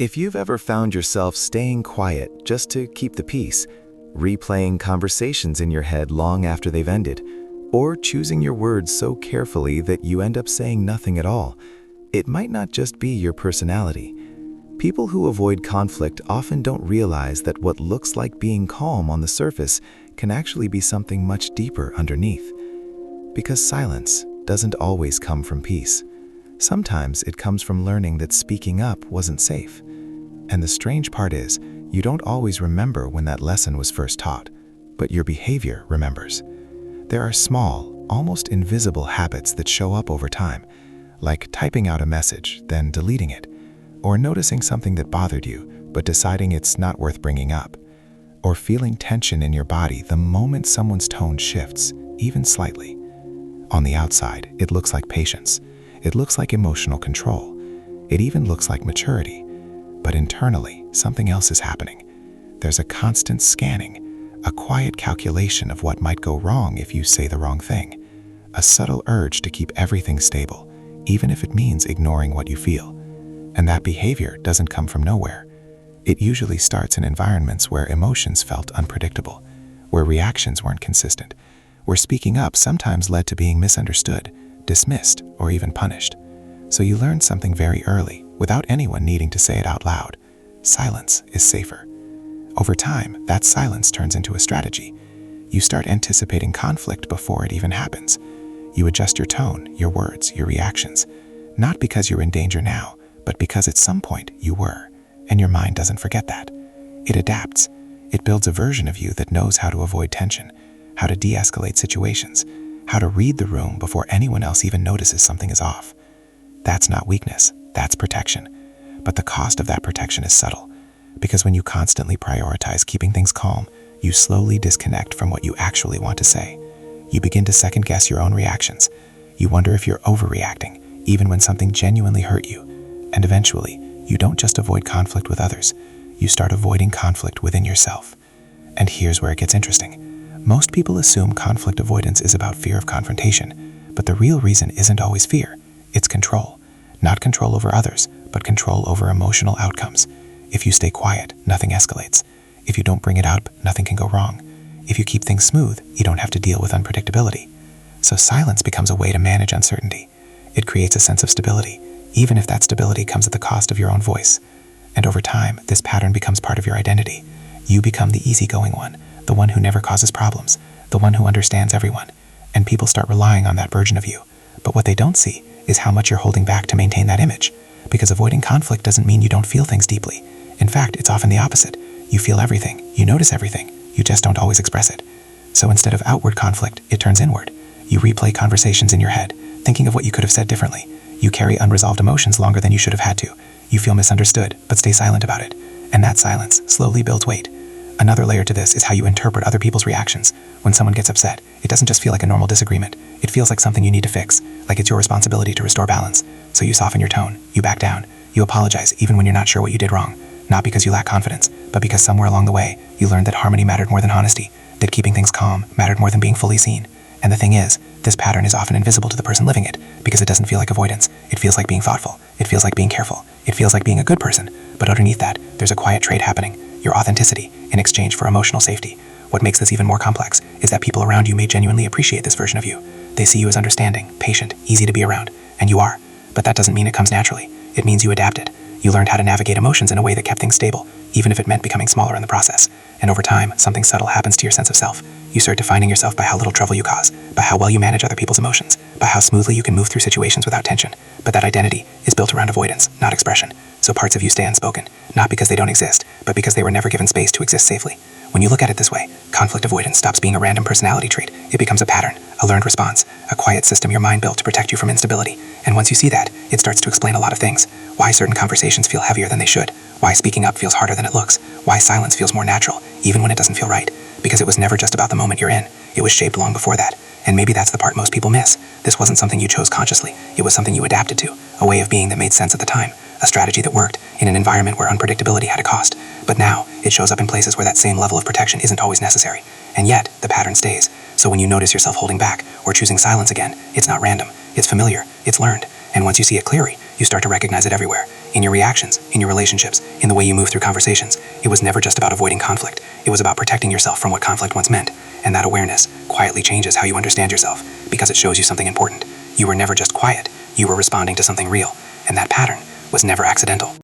If you've ever found yourself staying quiet just to keep the peace, replaying conversations in your head long after they've ended, or choosing your words so carefully that you end up saying nothing at all, it might not just be your personality. People who avoid conflict often don't realize that what looks like being calm on the surface can actually be something much deeper underneath. Because silence doesn't always come from peace. Sometimes it comes from learning that speaking up wasn't safe. And the strange part is, you don't always remember when that lesson was first taught, but your behavior remembers. There are small, almost invisible habits that show up over time, like typing out a message, then deleting it, or noticing something that bothered you, but deciding it's not worth bringing up, or feeling tension in your body the moment someone's tone shifts, even slightly. On the outside, it looks like patience. It looks like emotional control. It even looks like maturity. But internally, something else is happening. There's a constant scanning, a quiet calculation of what might go wrong if you say the wrong thing, a subtle urge to keep everything stable, even if it means ignoring what you feel. And that behavior doesn't come from nowhere. It usually starts in environments where emotions felt unpredictable, where reactions weren't consistent, where speaking up sometimes led to being misunderstood, dismissed, or even punished. So you learn something very early, without anyone needing to say it out loud. Silence is safer. Over time, that silence turns into a strategy. You start anticipating conflict before it even happens. You adjust your tone, your words, your reactions, not because you're in danger now, but because at some point you were, and your mind doesn't forget that. It adapts. It builds a version of you that knows how to avoid tension, how to de-escalate situations, how to read the room before anyone else even notices something is off. That's not weakness, that's protection. But the cost of that protection is subtle, because when you constantly prioritize keeping things calm, you slowly disconnect from what you actually want to say. You begin to second-guess your own reactions. You wonder if you're overreacting, even when something genuinely hurt you. And eventually, you don't just avoid conflict with others, you start avoiding conflict within yourself. And here's where it gets interesting. Most people assume conflict avoidance is about fear of confrontation, but the real reason isn't always fear, it's control. Not control over others, but control over emotional outcomes. If you stay quiet, nothing escalates. If you don't bring it up, nothing can go wrong. If you keep things smooth, you don't have to deal with unpredictability. So silence becomes a way to manage uncertainty. It creates a sense of stability, even if that stability comes at the cost of your own voice. And over time, this pattern becomes part of your identity. You become the easygoing one, the one who never causes problems, the one who understands everyone. And people start relying on that version of you. But what they don't see is how much you're holding back to maintain that image. Because avoiding conflict doesn't mean you don't feel things deeply. In fact, it's often the opposite. You feel everything, you notice everything, you just don't always express it. So instead of outward conflict, it turns inward. You replay conversations in your head, thinking of what you could have said differently. You carry unresolved emotions longer than you should have had to. You feel misunderstood, but stay silent about it. And that silence slowly builds weight. Another layer to this is how you interpret other people's reactions. When someone gets upset, it doesn't just feel like a normal disagreement. It feels like something you need to fix, like it's your responsibility to restore balance. So you soften your tone, you back down, you apologize even when you're not sure what you did wrong. Not because you lack confidence, but because somewhere along the way, you learned that harmony mattered more than honesty, that keeping things calm mattered more than being fully seen. And the thing is, this pattern is often invisible to the person living it, because it doesn't feel like avoidance. It feels like being thoughtful. It feels like being careful. It feels like being a good person. But underneath that, there's a quiet trade happening, your authenticity, in exchange for emotional safety. What makes this even more complex is that people around you may genuinely appreciate this version of you. They see you as understanding, patient, easy to be around, and you are. But that doesn't mean it comes naturally. It means you adapted. You learned how to navigate emotions in a way that kept things stable, even if it meant becoming smaller in the process. And over time, something subtle happens to your sense of self. You start defining yourself by how little trouble you cause, by how well you manage other people's emotions, by how smoothly you can move through situations without tension. But that identity is built around avoidance, not expression. So parts of you stay unspoken, not because they don't exist, but because they were never given space to exist safely. When you look at it this way, conflict avoidance stops being a random personality trait. It becomes a pattern, a learned response, a quiet system your mind built to protect you from instability. And once you see that, it starts to explain a lot of things. Why certain conversations feel heavier than they should, why speaking up feels harder than it looks, why silence feels more natural, even when it doesn't feel right. Because it was never just about the moment you're in. It was shaped long before that. And maybe that's the part most people miss. This wasn't something you chose consciously. It was something you adapted to, a way of being that made sense at the time, a strategy that worked in an environment where unpredictability had a cost. But now, it shows up in places where that same level of protection isn't always necessary. And yet, the pattern stays. So when you notice yourself holding back or choosing silence again, it's not random. It's familiar. It's learned. And once you see it clearly, you start to recognize it everywhere. in your reactions, in your relationships, in the way you move through conversations. It was never just about avoiding conflict. It was about protecting yourself from what conflict once meant. And that awareness quietly changes how you understand yourself, because it shows you something important. You were never just quiet. You were responding to something real. And that pattern was never accidental.